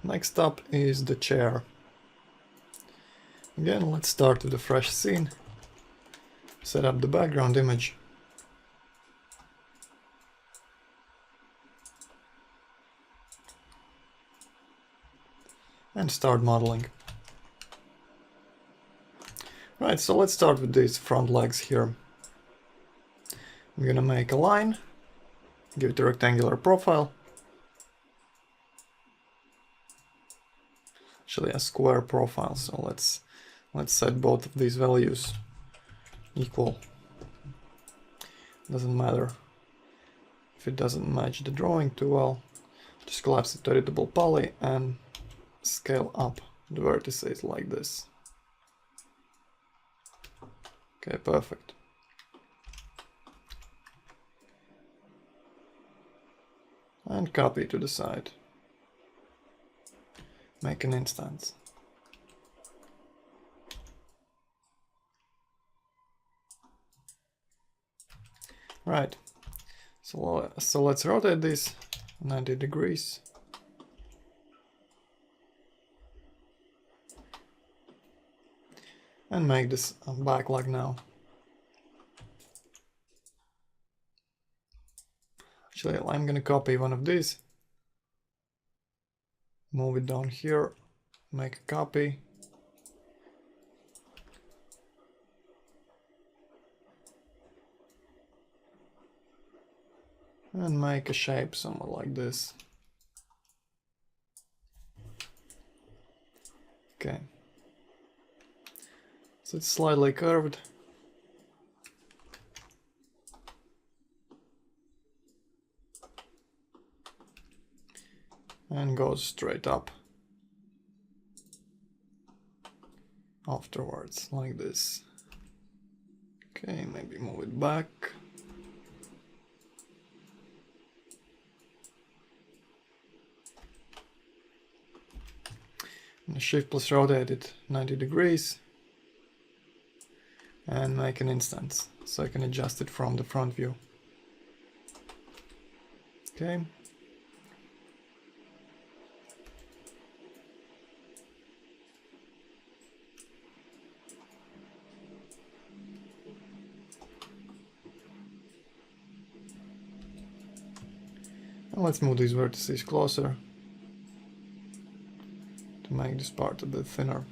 Next up is the chair. Again, let's start with a fresh scene. Set up the background image. And start modeling. Right, so let's start with these front legs here. I'm gonna make a line, give it a rectangular profile. Actually a square profile, so let's set both of these values equal. Doesn't matter if it doesn't match the drawing too well. Just collapse it to editable poly and scale up the vertices like this. Okay, perfect. And copy to the side. Make an instance. Right, so let's rotate this 90 degrees. And make this a back leg now. Actually, I'm gonna copy one of these. Move it down here, make a copy. And make a shape somewhat like this. Okay. So it's slightly curved. And goes straight up. Afterwards, like this. Okay, maybe move it back. And Shift plus rotate it 90 degrees. And make an instance, so I can adjust it from the front view. Okay. And let's move these vertices closer to make this part a bit thinner.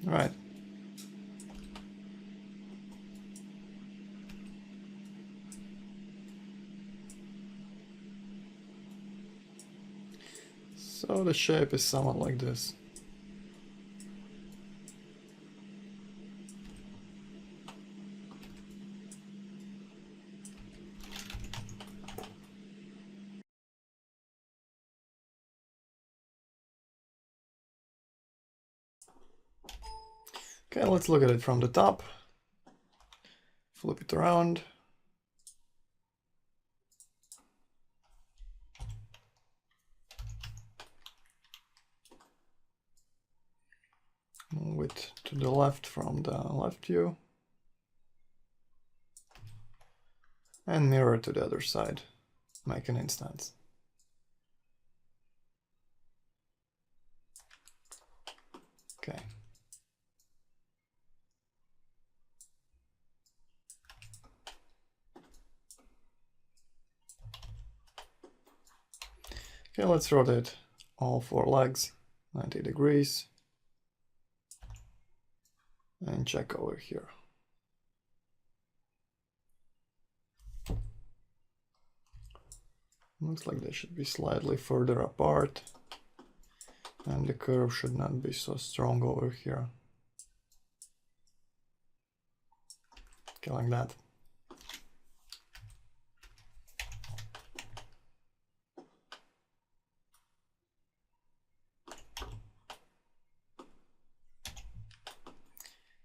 Right. So the shape is somewhat like this. Okay, let's look at it from the top. Flip it around. Move it to the left from the left view. And mirror to the other side. Make an instance. Okay. Okay, let's rotate all 4 legs 90 degrees. And check over here. Looks like they should be slightly further apart. And the curve should not be so strong over here. Okay, like that.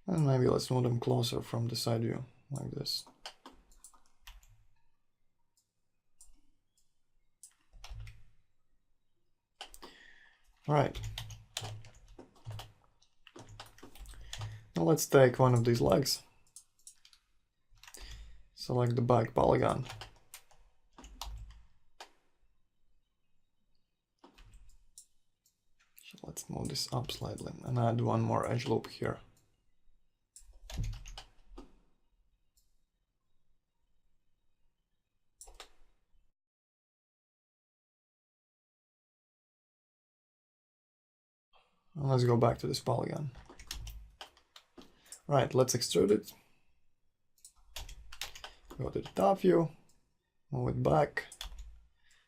And maybe let's move them closer from the side view, like this. Right. Now let's take one of these legs. select the back polygon. So let's move this up slightly and add one more edge loop here. And let's go back to this polygon. Right, let's extrude it. Go to the top view, move it back,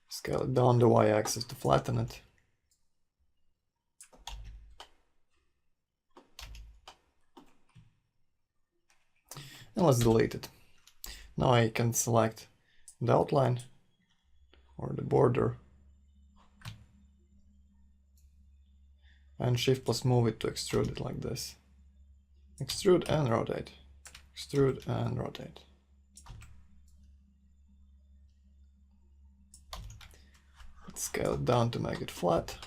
scale it down the y-axis to flatten it. And let's delete it. Now I can select the outline or the border and Shift plus move it to extrude it like this. Extrude and rotate. Extrude and rotate. Let's scale it down to make it flat.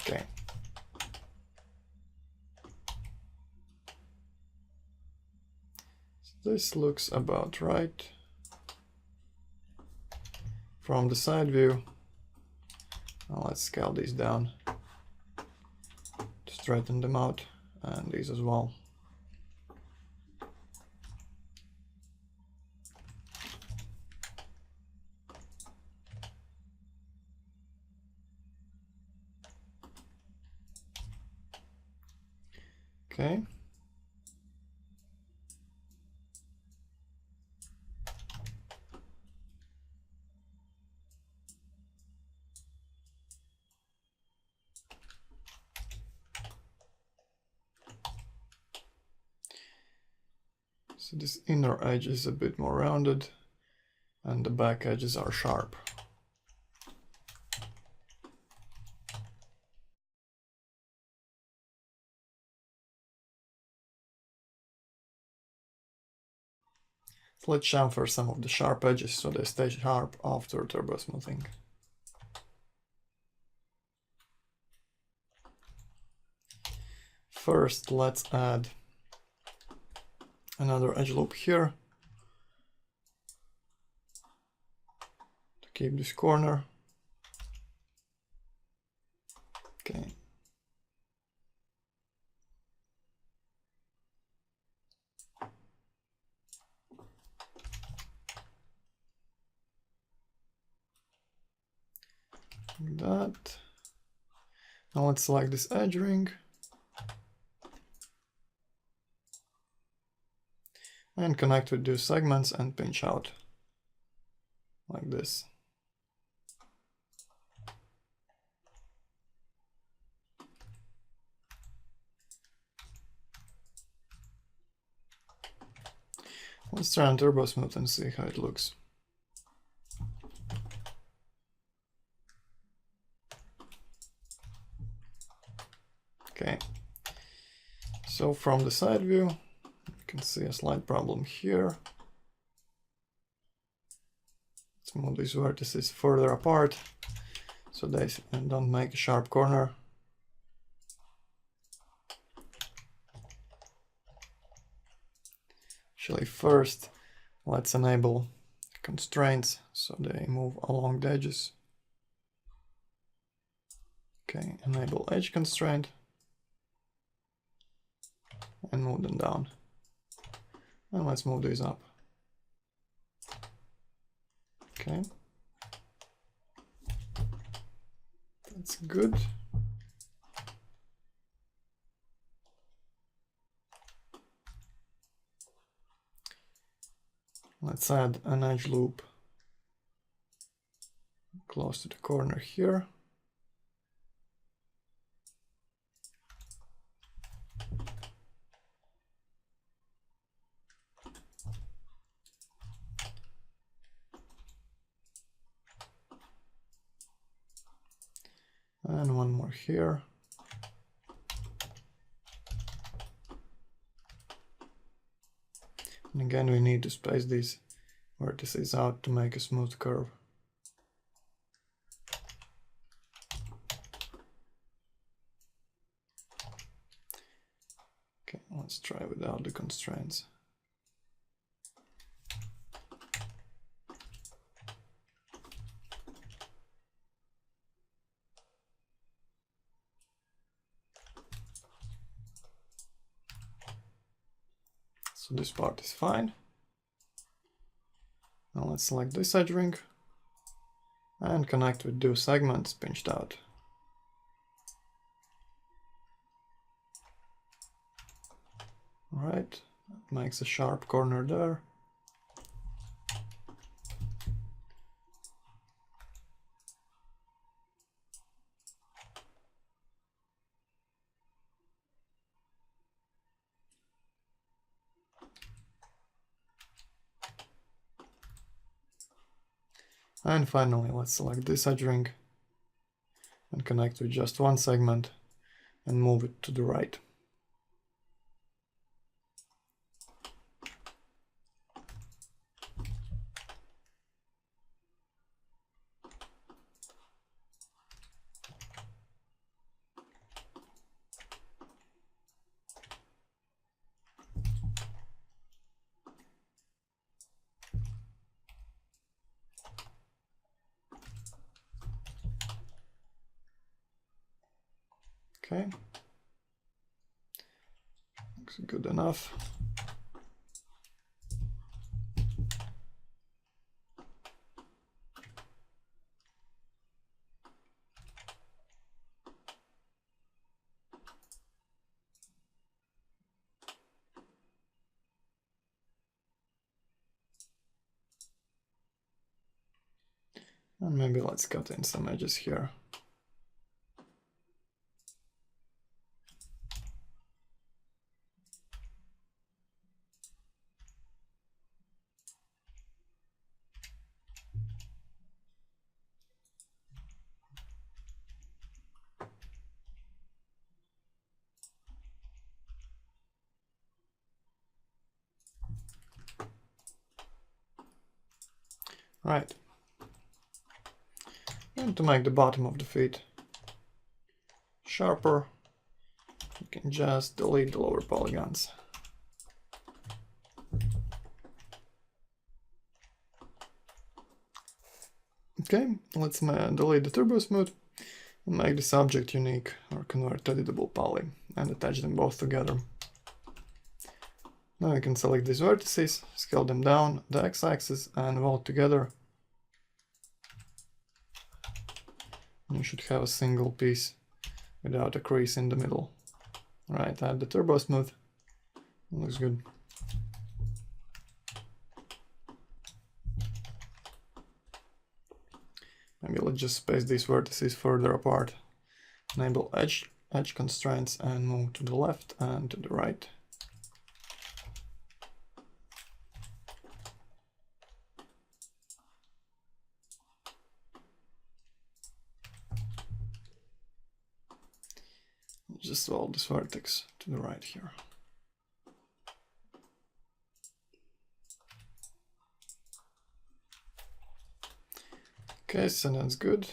Okay. So this looks about right. From the side view, now let's scale these down to straighten them out, and these as well. Okay. So this inner edge is a bit more rounded and the back edges are sharp. So let's chamfer some of the sharp edges so they stay sharp after turbo smoothing. First, let's add another edge loop here to keep this corner. Okay. Like that. Now let's select this edge ring and connect with these segments and pinch out like this. Let's try and turbo smooth and see how it looks. Okay, so from the side view, you can see a slight problem here. Let's move these vertices further apart so they don't make a sharp corner. Actually, first, let's enable constraints so they move along the edges. Okay, enable edge constraint and move them down. And let's move these up. Okay. That's good. Let's add an edge loop close to the corner here. And one more here. And again, we need to space these vertices out to make a smooth curve. Okay, let's try without the constraints. So this part is fine. Now let's select this edge ring and connect with two segments pinched out. Alright, that makes a sharp corner there. And finally, let's select this edge ring and connect with just one segment and move it to the right. Okay, looks good enough. And maybe let's cut in some edges here. Right. And to make the bottom of the feet sharper, you can just delete the lower polygons. Okay, let's delete the turbo smooth and make this object unique or convert to editable poly and attach them both together. Now you can select these vertices, scale them down the x-axis and weld together. You should have a single piece without a crease in the middle. Right, add the turbo smooth. Looks good. Maybe let's just space these vertices further apart. Enable edge constraints and move to the left and to the right. Just weld this vertex to the right here. Okay, so that's good.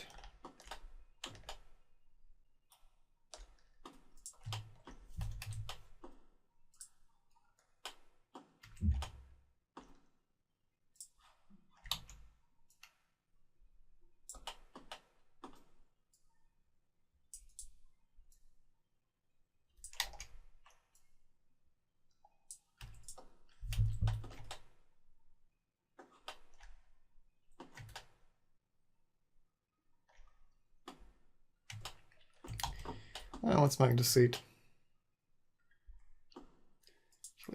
And let's make the seat.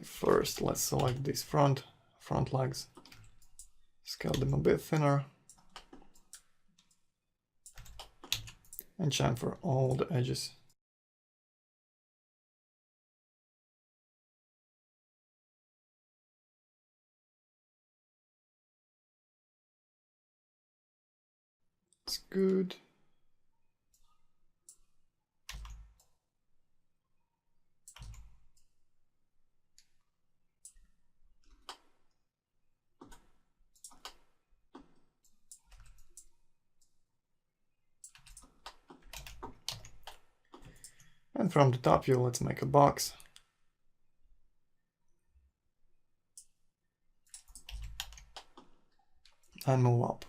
First, let's select these front legs, scale them a bit thinner, and chamfer all the edges. It's good. And from the top view, let's make a box. and move up.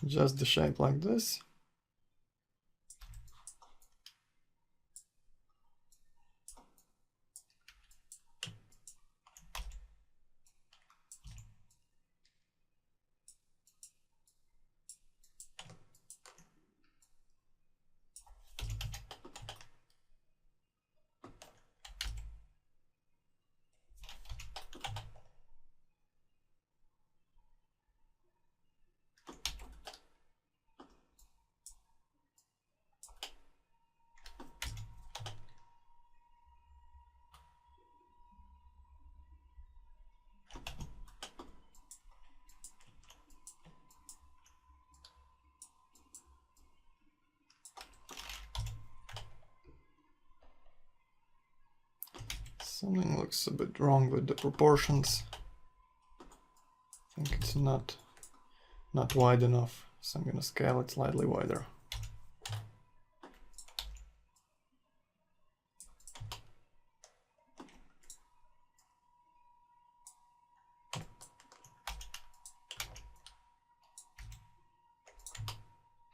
Just the shape like this. Something looks a bit wrong with the proportions. I think it's not wide enough, so I'm gonna scale it slightly wider.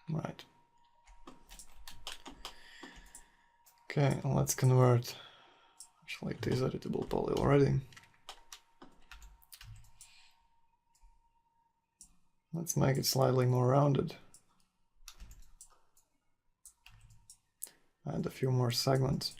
Right. Okay, let's convert. Actually, it is editable poly already. Let's make it slightly more rounded. Add a few more segments.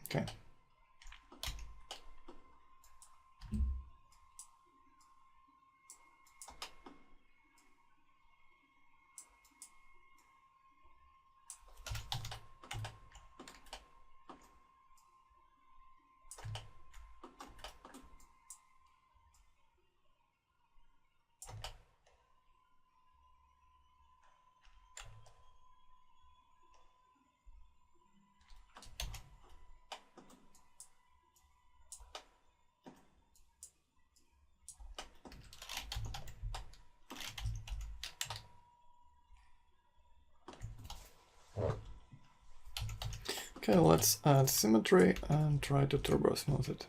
Okay. Okay, let's add symmetry and try to turbo smooth it.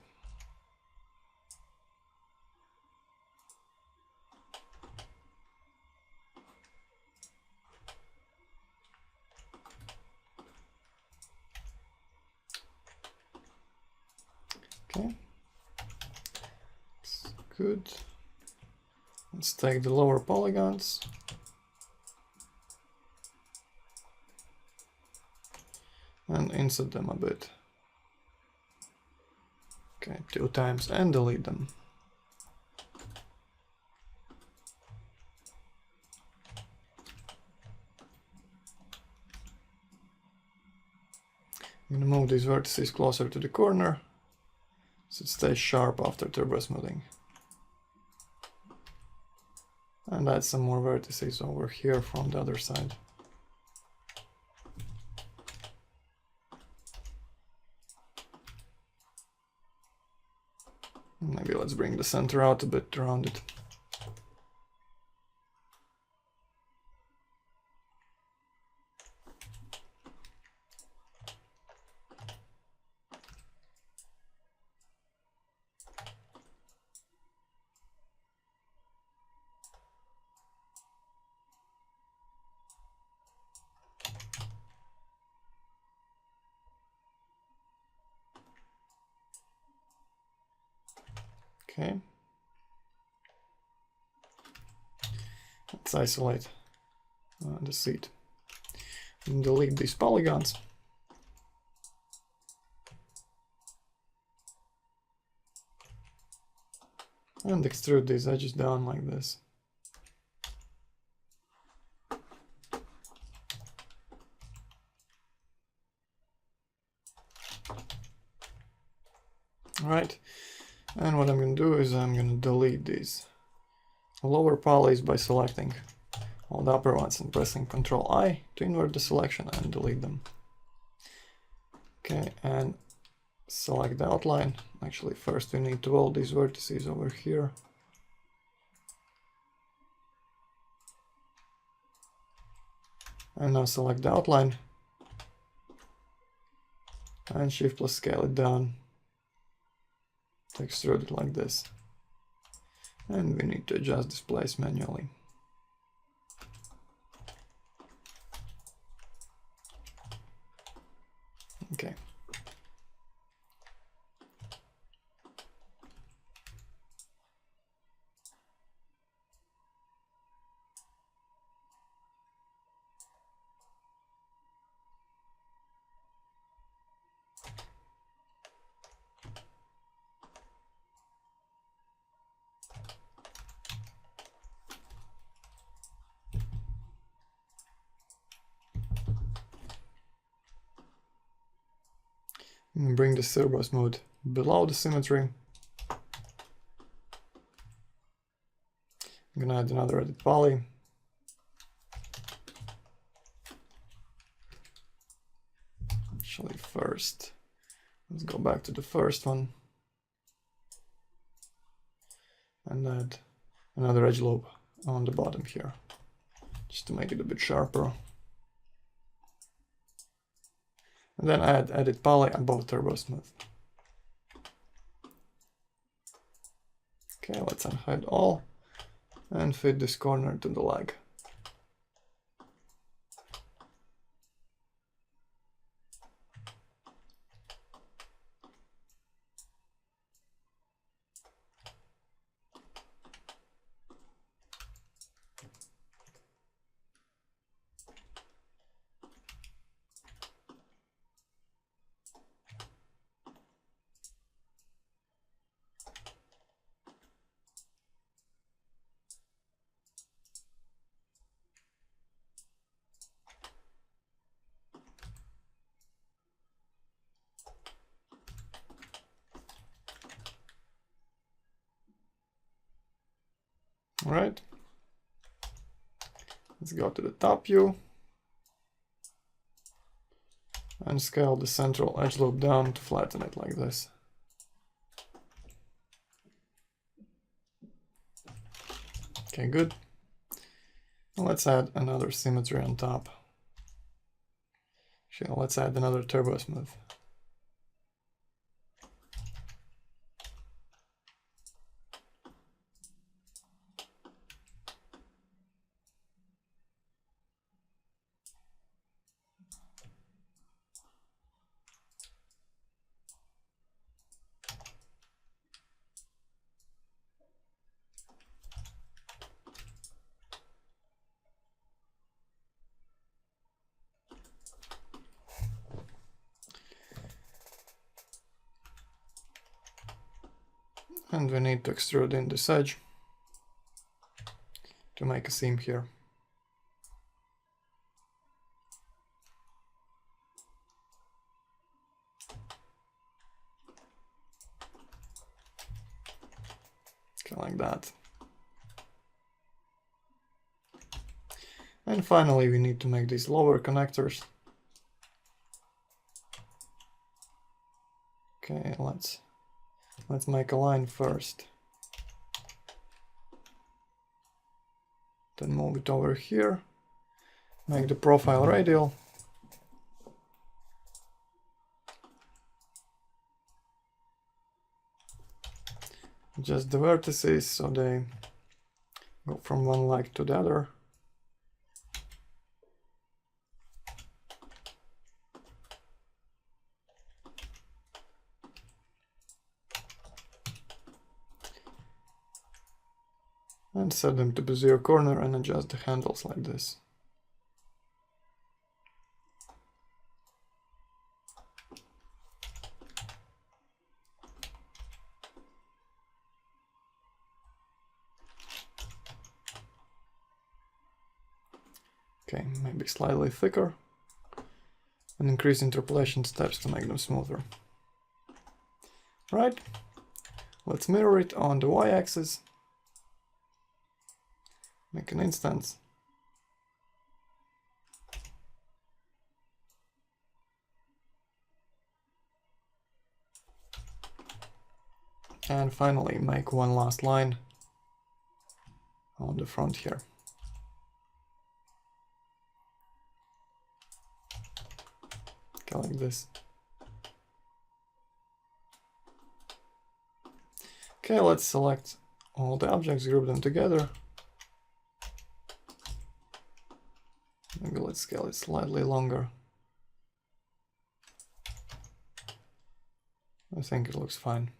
Okay, it's good. Let's take the lower polygons. And insert them a bit. Okay, 2 times and delete them. I'm gonna move these vertices closer to the corner so it stays sharp after turbo smoothing. And add some more vertices over here from the other side. Maybe let's bring the center out a bit around it. Okay. Let's isolate the seed and delete these polygons. And extrude these edges down like this. Alright, and what I'm going to do is I'm going to delete these lower polys by selecting all the upper ones and pressing Ctrl I to invert the selection and delete them. Okay, and select the outline. Actually, first we need to hold these vertices over here. And now select the outline and Shift plus scale it down to extrude it like this. And we need to adjust this place manually. Okay. And bring the turbo smooth below the symmetry. I'm gonna add another edit poly. Actually, first, let's go back to the first one and add another edge loop on the bottom here, just to make it a bit sharper. And then add edit poly above turbo smooth. Okay, let's unhide all and fit this corner to the leg. All right, let's go to the top view and scale the central edge loop down to flatten it like this. Okay, good. Let's add another symmetry on top. Actually, let's add another turbo smooth. And we need to extrude in this edge to make a seam here. Okay, like that. And finally, we need to make these lower connectors. Okay, let's make a line first. Then move it over here. Make the profile radial. Adjust the vertices so they go from one leg to the other. and set them to Bezier corner and adjust the handles like this. Okay, maybe slightly thicker, and increase interpolation steps to make them smoother. Right, let's mirror it on the y-axis. Make an instance. And finally make one last line on the front here. Okay, like this. Okay, let's select all the objects, group them together. Maybe let's scale it slightly longer. I think it looks fine.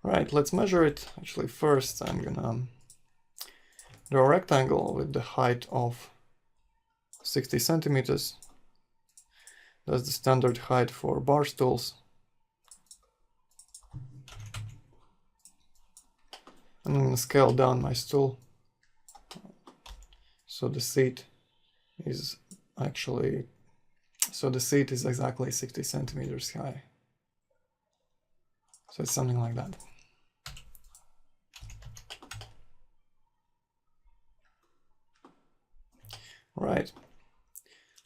Right, let's measure it. Actually, first I'm gonna draw a rectangle with the height of 60 centimeters. That's the standard height for bar stools. I'm gonna scale down my stool so the seat is exactly 60 centimeters high. So it's something like that. Right,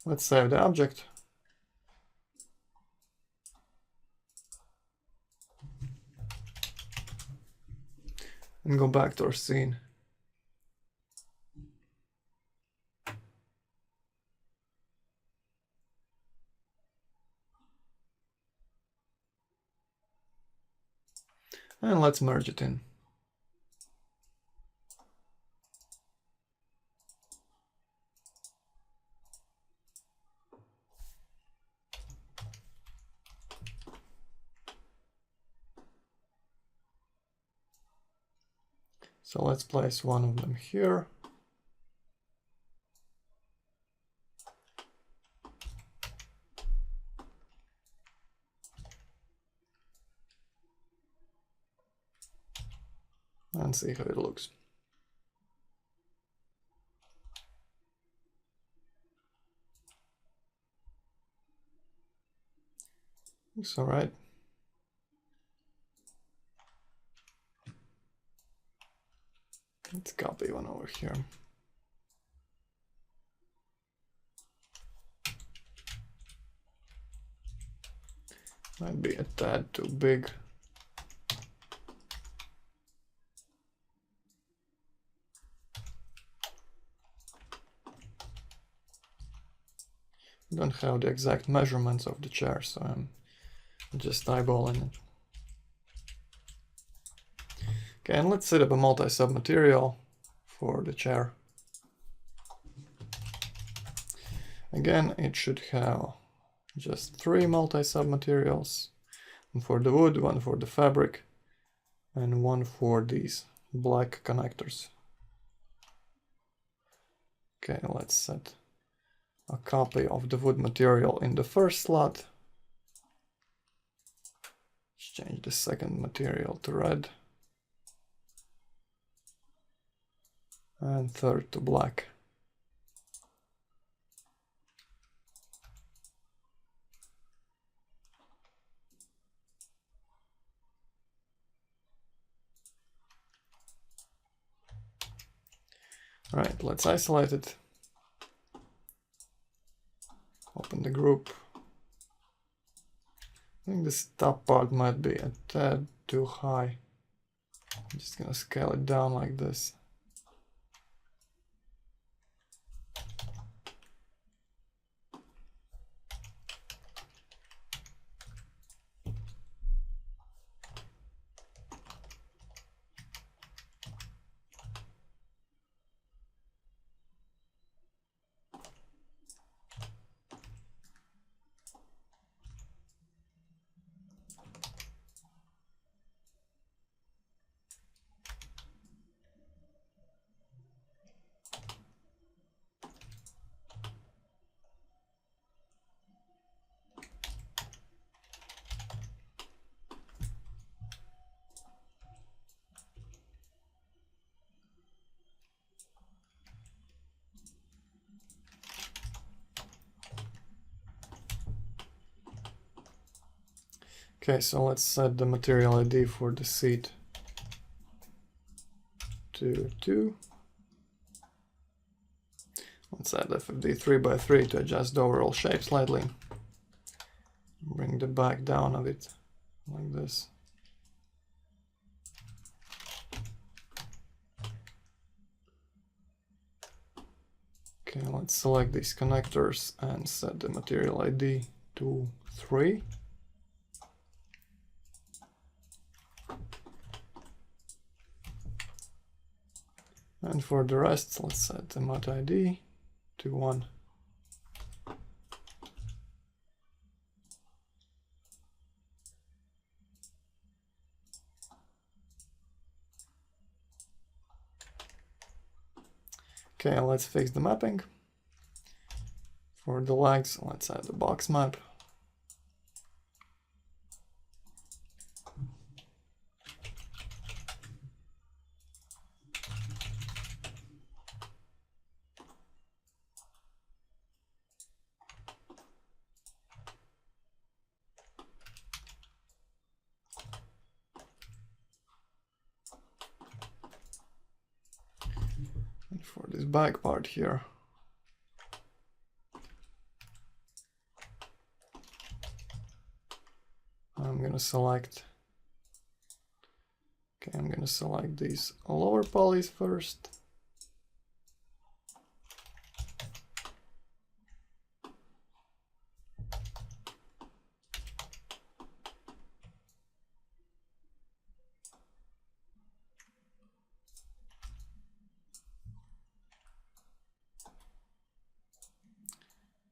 let's save the object. And go back to our scene. And let's merge it in. So let's place one of them here. And see how it looks. Looks all right. Let's copy one over here. Might be a tad too big. Don't have the exact measurements of the chair, so I'm just eyeballing it. Okay, and let's set up a multi-sub material for the chair. Again, it should have just 3 multi-sub materials. One for the wood, one for the fabric, and one for these black connectors. Okay, let's set a copy of the wood material in the first slot. Let's change the second material to red. And third to black. Right, let's isolate it. Open the group. I think this top part might be a tad too high. I'm just gonna scale it down like this. Okay, so let's set the material ID for the seat to 2. Let's add FFD 3x3 to adjust the overall shape slightly. Bring the back down a bit, like this. Okay, let's select these connectors and set the material ID to 3. And for the rest, let's set the mat ID to 1. Okay, let's fix the mapping. For the legs, let's add the box map. And for this back part here, I'm gonna select these lower polys first.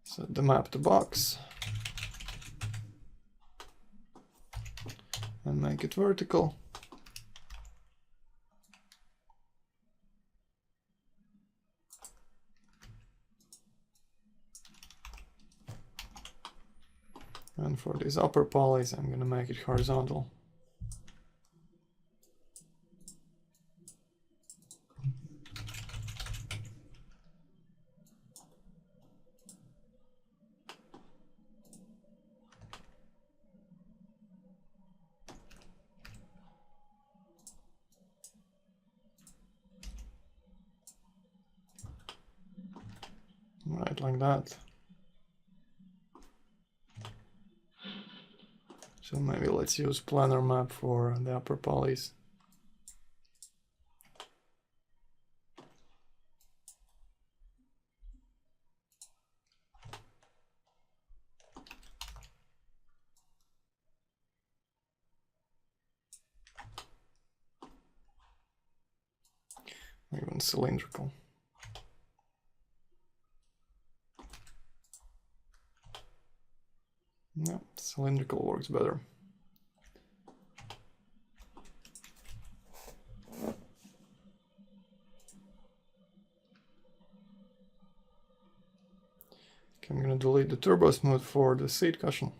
Set the map to box and make it vertical. And for these upper polys, I'm gonna make it horizontal. Right, like that. So maybe let's use planar map for the upper polys. Even cylindrical. Yeah, cylindrical works better. Okay, I'm gonna delete the turbo smooth for the seat cushion.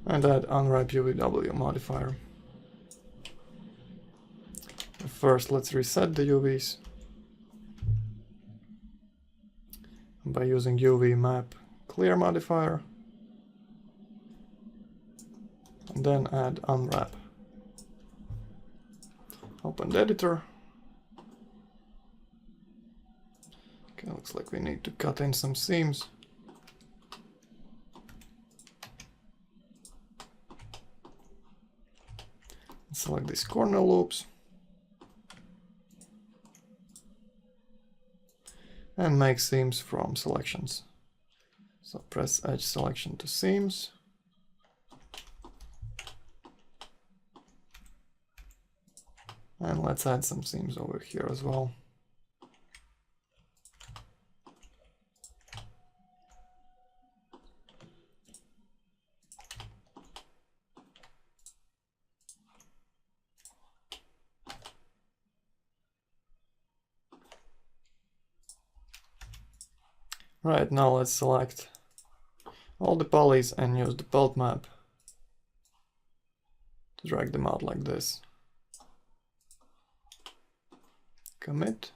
And add unwrap UVW modifier. First, let's reset the UVs by using UV map clear modifier, and then add unwrap. Open the editor. Okay, looks like we need to cut in some seams. Select these corner loops and make seams from selections. So press edge selection to seams. And let's add some seams over here as well. Right, now let's select all the polys and use the pelt map drag them out like this. Commit.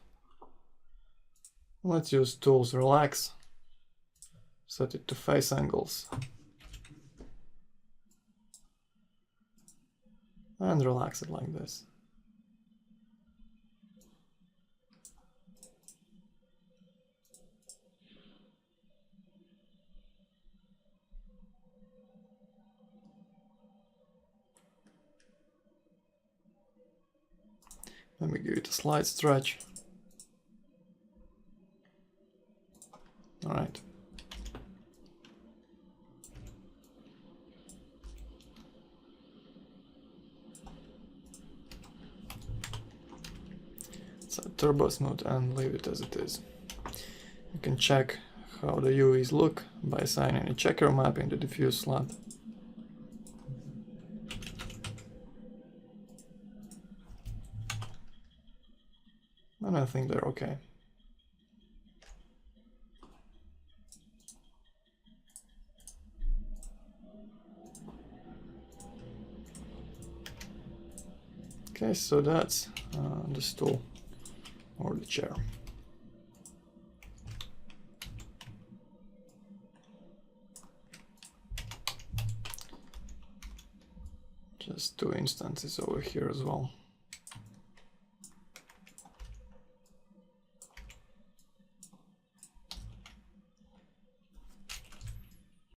Let's use tools relax. Set it to face angles. And relax it like this. Let me give it a slight stretch. All right. So turbo smooth and leave it as it is. You can check how the UVs look by assigning a checker map in the diffuse slab. And I think they're okay. Okay, so that's the stool or the chair. Just 2 instances over here as well.